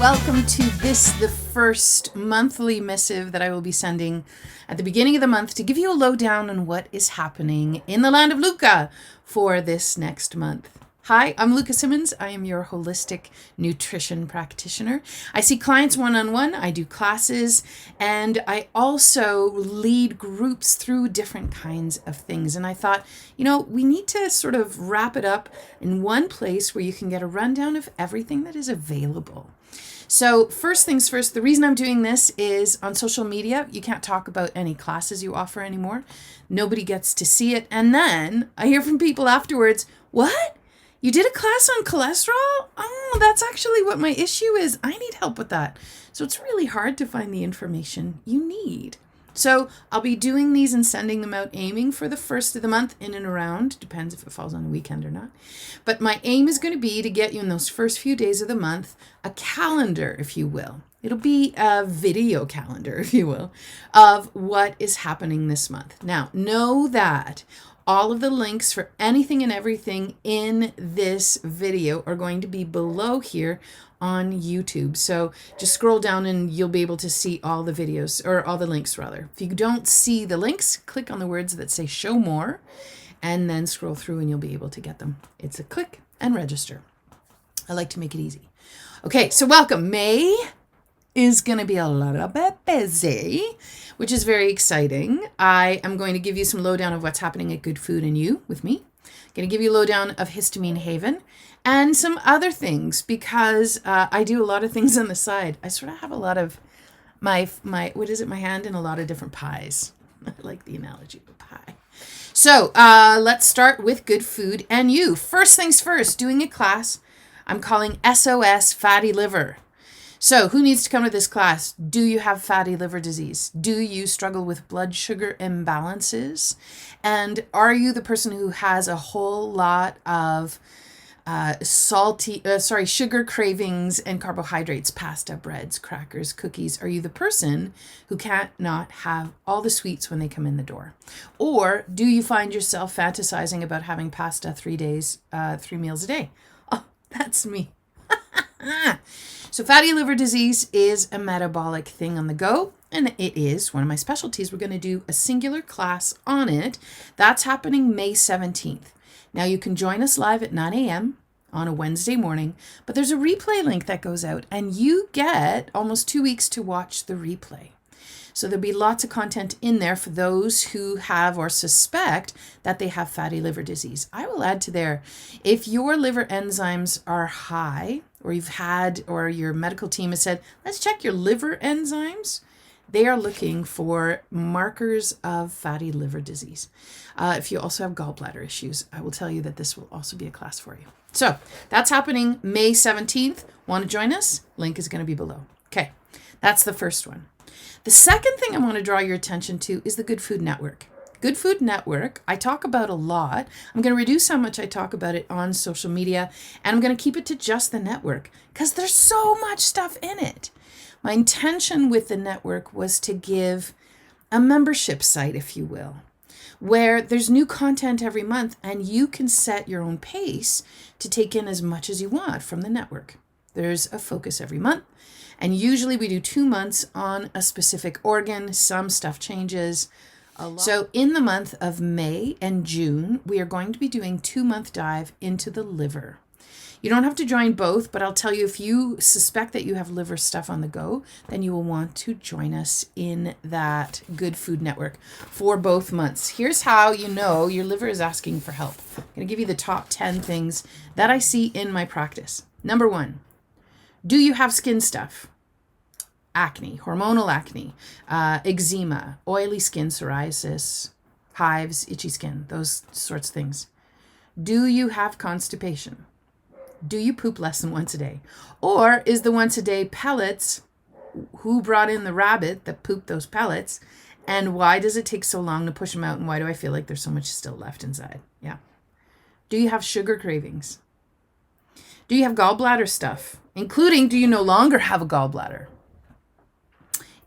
Welcome to this, the first monthly missive that I will be sending at the beginning of the month to give you a lowdown on what is happening in the land of Luka for this next month. Hi, I'm Luka Symons. I am your holistic nutrition practitioner. I see clients one-on-one, I do classes, and I also lead groups through different kinds of things. And I thought, we need to sort of wrap it up in one place where you can get a rundown of everything that is available. So first things first, the reason I'm doing this is on social media, you can't talk about any classes you offer anymore. Nobody gets to see it. And then I hear from people afterwards, what? You did a class on cholesterol? Oh, that's actually what my issue is. I need help with that. So it's really hard to find the information you need. So I'll be doing these and sending them out, aiming for the first of the month, in and around. Depends if it falls on a weekend or not. But my aim is going to be to get you in those first few days of the month a calendar, if you will. It'll be a video calendar, if you will, of what is happening this month. Now, know that all of the links for anything and everything in this video are going to be below here on YouTube. So just scroll down and you'll be able to see all the videos, or all the links rather. If you don't see the links, click on the words that say show more and then scroll through and you'll be able to get them. It's a click and register. I like to make it easy. Okay, so welcome. May is going to be a little bit busy, which is very exciting. I am going to give you some lowdown of what's happening at Good Food and You with me. I'm going to give you a lowdown of Histamine Haven and some other things because I do a lot of things on the side. I sort of have a lot of my hand in a lot of different pies. I like the analogy of a pie. So let's start with Good Food and You. First things first, doing a class I'm calling SOS Fatty Liver. So who needs to come to this class? Do you have fatty liver disease? Do you struggle with blood sugar imbalances? And are you the person who has a whole lot of sugar cravings and carbohydrates, pasta, breads, crackers, cookies? Are you the person who can't not have all the sweets when they come in the door? Or do you find yourself fantasizing about having pasta 3 meals a day? Oh, that's me. So fatty liver disease is a metabolic thing on the go, and it is one of my specialties. We're going to do a singular class on it. That's happening May 17th. Now you can join us live at 9 a.m. on a Wednesday morning, but there's a replay link that goes out, and you get almost 2 weeks to watch the replay. So there'll be lots of content in there for those who have or suspect that they have fatty liver disease. I will add to there, if your liver enzymes are high, or or your medical team has said, let's check your liver enzymes, they are looking for markers of fatty liver disease. If you also have gallbladder issues, I will tell you that this will also be a class for you. So that's happening May 17th. Want to join us? Link is going to be below. Okay, that's the first one. The second thing I want to draw your attention to is the Good Food Network. Good Food Network, I talk about a lot. I'm going to reduce how much I talk about it on social media, and I'm going to keep it to just the network because there's so much stuff in it. My intention with the network was to give a membership site, if you will, where there's new content every month and you can set your own pace to take in as much as you want from the network. There's a focus every month. And usually we do 2 months on a specific organ. Some stuff changes. So in the month of May and June, we are going to be doing 2-month dive into the liver. You don't have to join both, but I'll tell you, if you suspect that you have liver stuff on the go, then you will want to join us in that Good Food Network for both months. Here's how you know your liver is asking for help. I'm going to give you the top 10 things that I see in my practice. Number 1. Do you have skin stuff? Acne, hormonal acne, eczema, oily skin, psoriasis, hives, itchy skin, those sorts of things. Do you have constipation? Do you poop less than once a day? Or is the once a day pellets, who brought in the rabbit that pooped those pellets? And why does it take so long to push them out? And why do I feel like there's so much still left inside? Yeah. Do you have sugar cravings? Do you have gallbladder stuff? Including, do you no longer have a gallbladder?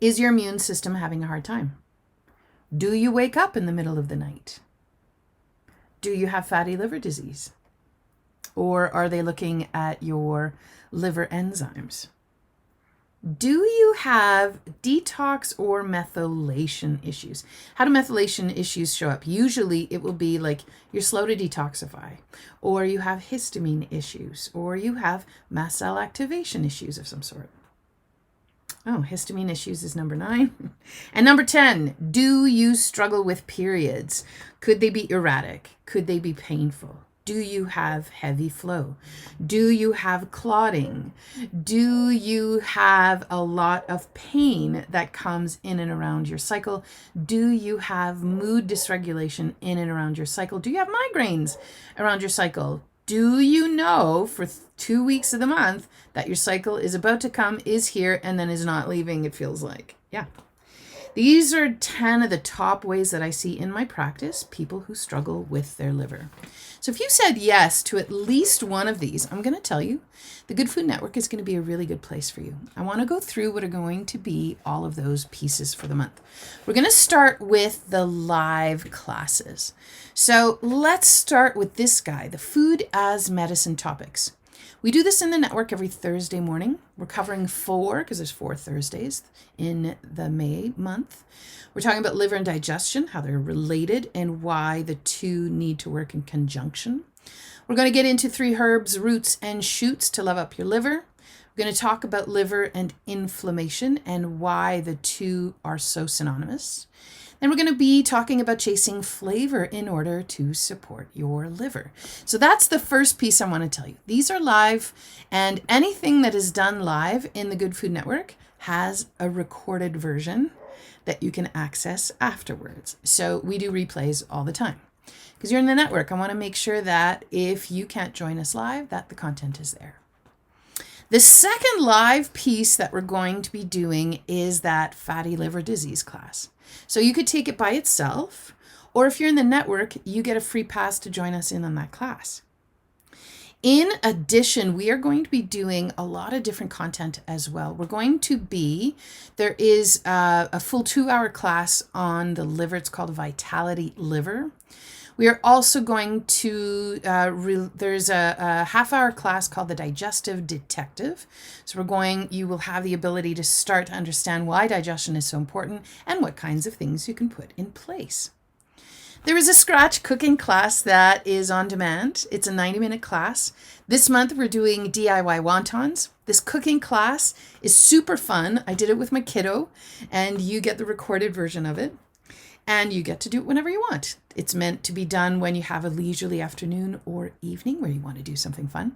Is your immune system having a hard time? Do you wake up in the middle of the night? Do you have fatty liver disease? Or are they looking at your liver enzymes? Do you have detox or methylation issues? How do methylation issues show up? Usually it will be like you're slow to detoxify, or you have histamine issues, or you have mast cell activation issues of some sort. Oh, histamine issues is number 9. And number 10, do you struggle with periods? Could they be erratic? Could they be painful? Do you have heavy flow? Do you have clotting? Do you have a lot of pain that comes in and around your cycle? Do you have mood dysregulation in and around your cycle? Do you have migraines around your cycle? Do you know for 2 weeks of the month that your cycle is about to come, is here, and then is not leaving, it feels like? Yeah. These are 10 of the top ways that I see in my practice people who struggle with their liver. So if you said yes to at least one of these, I'm going to tell you the Good Food Network is going to be a really good place for you. I want to go through what are going to be all of those pieces for the month. We're going to start with the live classes. So let's start with this guy, the Food as Medicine topics. We do this in the network every Thursday morning. We're covering 4, because there's 4 Thursdays in the May month. We're talking about liver and digestion, how they're related, and why the two need to work in conjunction. We're going to get into 3 herbs, roots, and shoots to love up your liver. We're going to talk about liver and inflammation and why the two are so synonymous. Then we're going to be talking about chasing flavor in order to support your liver. So that's the first piece I want to tell you. These are live, and anything that is done live in the Good Food Network has a recorded version that you can access afterwards. So we do replays all the time. Because you're in the network, I want to make sure that if you can't join us live, that the content is there. The second live piece that we're going to be doing is that fatty liver disease class. So you could take it by itself, or if you're in the network, you get a free pass to join us in on that class. In addition, we are going to be doing a lot of different content as well. There is a full 2-hour class on the liver. It's called Vitality Liver. We are also going to, there's a half-hour class called the Digestive Detective. So you will have the ability to start to understand why digestion is so important and what kinds of things you can put in place. There is a scratch cooking class that is on demand. It's a 90-minute class. This month we're doing DIY wontons. This cooking class is super fun. I did it with my kiddo, and you get the recorded version of it. And you get to do it whenever you want. It's meant to be done when you have a leisurely afternoon or evening where you want to do something fun.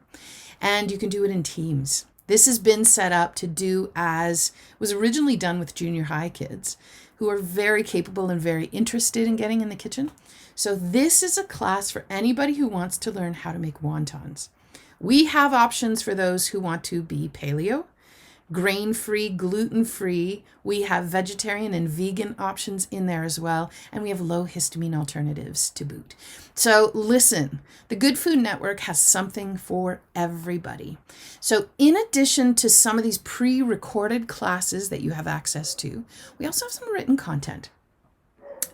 And you can do it in teams. This has been set up to do as was originally done with junior high kids who are very capable and very interested in getting in the kitchen. So this is a class for anybody who wants to learn how to make wontons. We have options for those who want to be paleo, grain-free, gluten-free. We have vegetarian and vegan options in there as well. And we have low histamine alternatives to boot. So listen, the Good Food Network has something for everybody. So in addition to some of these pre-recorded classes that you have access to, we also have some written content.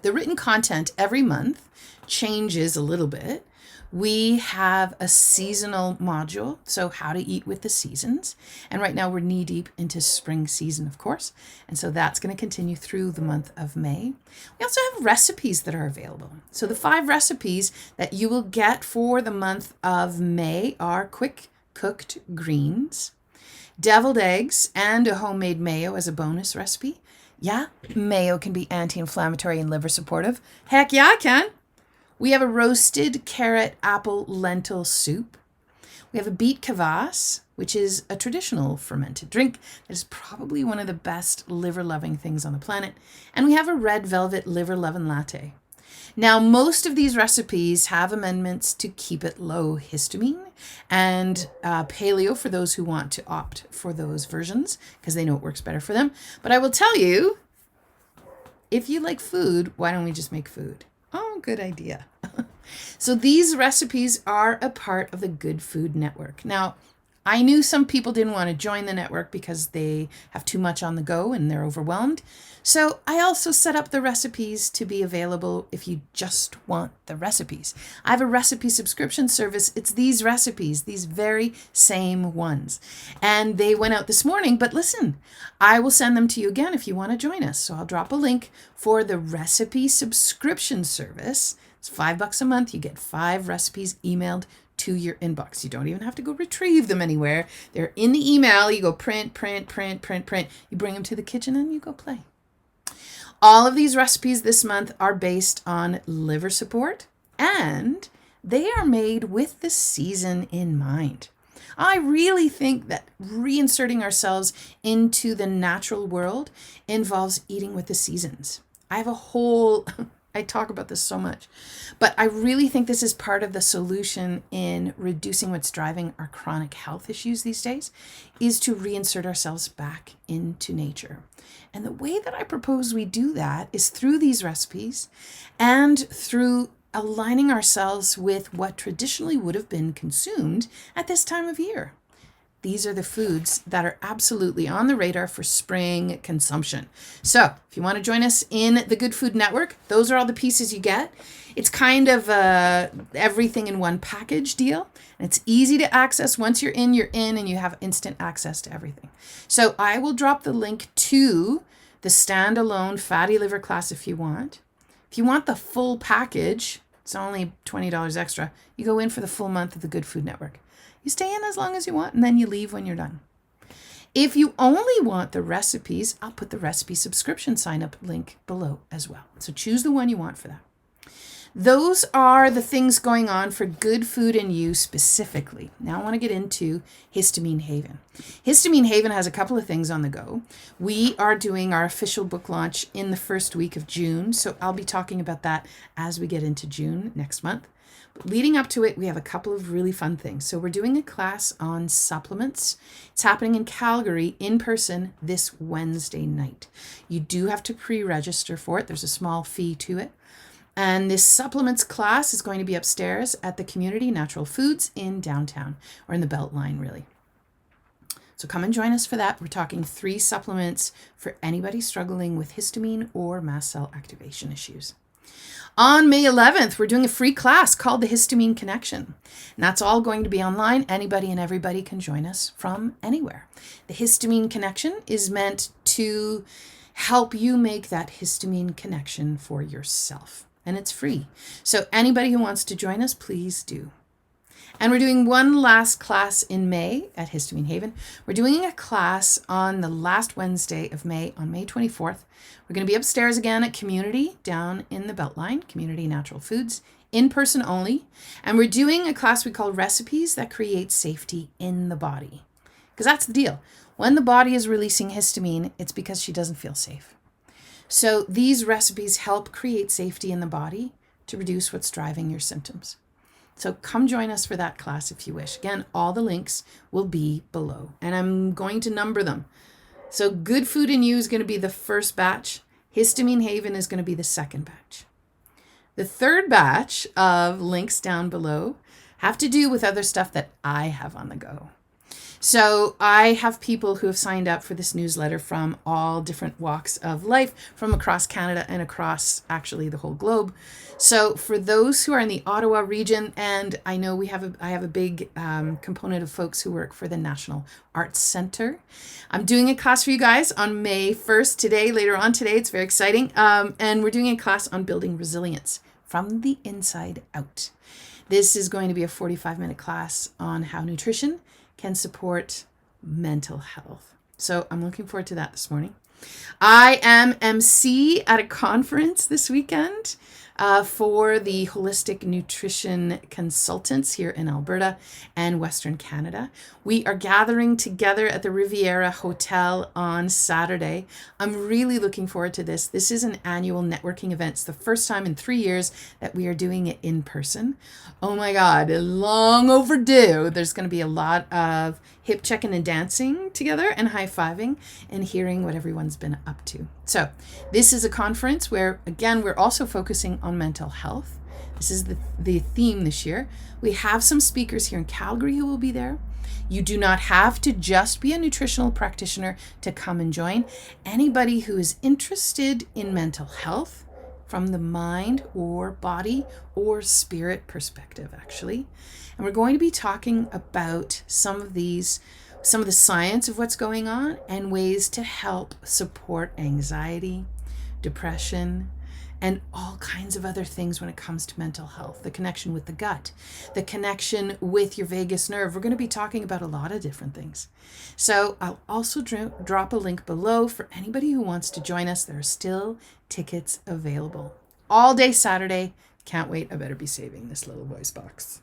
The written content every month changes a little bit. We have a seasonal module, so how to eat with the seasons. And right now we're knee deep into spring season, of course. And so that's going to continue through the month of May. We also have recipes that are available. So the 5 recipes that you will get for the month of May are quick cooked greens, deviled eggs, and a homemade mayo as a bonus recipe. Yeah, mayo can be anti-inflammatory and liver supportive. Heck yeah, I can. We have a roasted carrot apple lentil soup. We have a beet kvass, which is a traditional fermented drink that is probably one of the best liver-loving things on the planet. And we have a red velvet liver-loving latte. Now, most of these recipes have amendments to keep it low histamine and paleo for those who want to opt for those versions because they know it works better for them. But I will tell you, if you like food, why don't we just make food? Oh, good idea. So these recipes are a part of the Good Food Network. Now, I knew some people didn't want to join the network because they have too much on the go and they're overwhelmed. So I also set up the recipes to be available if you just want the recipes. I have a recipe subscription service. It's these recipes, these very same ones. And they went out this morning, but listen, I will send them to you again if you want to join us. So I'll drop a link for the recipe subscription service. It's $5 a month. You get 5 recipes emailed to your inbox. You don't even have to go retrieve them anywhere. They're in the email. You go print. You bring them to the kitchen and you go play. All of these recipes this month are based on liver support, and they are made with the season in mind. I really think that reinserting ourselves into the natural world involves eating with the seasons. I talk about this so much, but I really think this is part of the solution in reducing what's driving our chronic health issues these days, is to reinsert ourselves back into nature. And the way that I propose we do that is through these recipes and through aligning ourselves with what traditionally would have been consumed at this time of year. These are the foods that are absolutely on the radar for spring consumption. So if you want to join us in the Good Food Network, those are all the pieces you get. It's kind of everything in one package deal. And it's easy to access. Once you're in, and you have instant access to everything. So I will drop the link to the standalone fatty liver class if you want. If you want the full package, it's only $20 extra. You go in for the full month of the Good Food Network. You stay in as long as you want, and then you leave when you're done. If you only want the recipes, I'll put the recipe subscription sign-up link below as well. So choose the one you want for that. Those are the things going on for Good Food and You specifically. Now I want to get into Histamine Haven. Histamine Haven has a couple of things on the go. We are doing our official book launch in the first week of June, so I'll be talking about that as we get into June next month. But leading up to it, we have a couple of really fun things. So we're doing a class on supplements. It's happening in Calgary in person this Wednesday night. You do have to pre-register for it. There's a small fee to it. And this supplements class is going to be upstairs at the Community Natural Foods in downtown, or in the Beltline, really. So come and join us for that. We're talking 3 supplements for anybody struggling with histamine or mast cell activation issues. On May 11th, we're doing a free class called the Histamine Connection. And that's all going to be online. Anybody and everybody can join us from anywhere. The Histamine Connection is meant to help you make that histamine connection for yourself. And it's free. So anybody who wants to join us, please do. And we're doing one last class in May at Histamine Haven. We're doing a class on the last Wednesday of May, on May 24th. We're going to be upstairs again at Community down in the Beltline, Community Natural Foods, in person only. And we're doing a class we call Recipes That Create Safety in the Body. Because that's the deal. When the body is releasing histamine, it's because she doesn't feel safe. So these recipes help create safety in the body to reduce what's driving your symptoms. So come join us for that class if you wish. Again, all the links will be below, and I'm going to number them. So Good Food and You is going to be the first batch. Histamine Haven is going to be the second batch. The third batch of links down below have to do with other stuff that I have on the go. So I have people who have signed up for this newsletter from all different walks of life, from across Canada and across actually the whole globe. So for those who are in the Ottawa region, and I know I have a big component of folks who work for the National Arts Centre. I'm doing a class for you guys on May 1st later on today. It's very exciting. And we're doing a class on building resilience from the inside out. This is going to be a 45-minute class on how nutrition can support mental health. So I'm looking forward to that this morning. I am MC at a conference this weekend for the holistic nutrition consultants here in Alberta and Western Canada. We are gathering together at the Riviera Hotel on Saturday. I'm really looking forward to this. This is an annual networking event. It's the first time in 3 years that we are doing it in person. Oh my God, long overdue. There's going to be a lot of hip checking and dancing together and high-fiving and hearing what everyone's been up to. So this is a conference where, again, we're also focusing on mental health. This is the theme this year. We have some speakers here in Calgary who will be there. You do not have to just be a nutritional practitioner to come and join. Anybody who is interested in mental health from the mind or body or spirit perspective, actually. And we're going to be talking about some of the science of what's going on and ways to help support anxiety, depression, and all kinds of other things when it comes to mental health. The connection with the gut, the connection with your vagus nerve. We're going to be talking about a lot of different things. So I'll also drop a link below for anybody who wants to join us. There are still tickets available. All day Saturday. Can't wait. I better be saving this little voice box.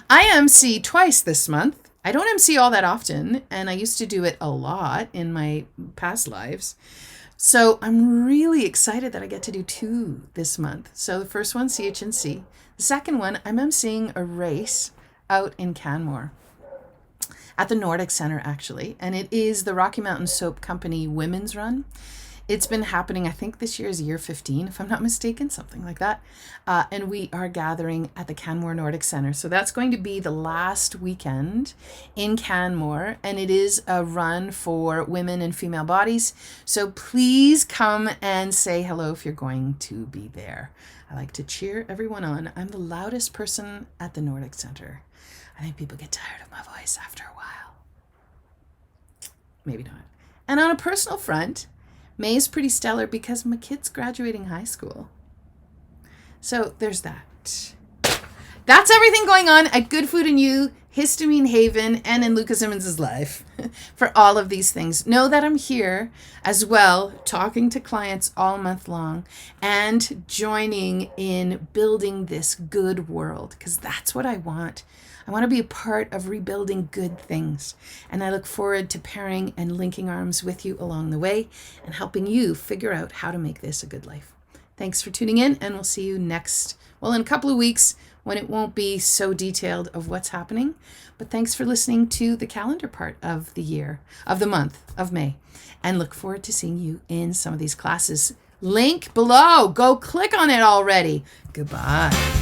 I MC twice this month. I don't MC all that often, and I used to do it a lot in my past lives. So I'm really excited that I get to do 2 this month. So the first one, CHNC. The second one, I'm emceeing a race out in Canmore at the Nordic Center, actually. And it is the Rocky Mountain Soap Company Women's Run. It's been happening, I think this year is year 15, if I'm not mistaken, something like that. And we are gathering at the Canmore Nordic Center. So that's going to be the last weekend in Canmore. And it is a run for women and female bodies. So please come and say hello if you're going to be there. I like to cheer everyone on. I'm the loudest person at the Nordic Center. I think people get tired of my voice after a while. Maybe not. And on a personal front, May is pretty stellar because my kid's graduating high school. So there's that. That's everything going on at Good Food and You, Histamine Haven, and in Luka Symons' life for all of these things. Know that I'm here as well, talking to clients all month long and joining in building this good world, because that's what I want. I want to be a part of rebuilding good things. And I look forward to pairing and linking arms with you along the way and helping you figure out how to make this a good life. Thanks for tuning in, and we'll see you in a couple of weeks when it won't be so detailed of what's happening. But thanks for listening to the calendar part of the month of May. And look forward to seeing you in some of these classes. Link below. Go click on it already. Goodbye.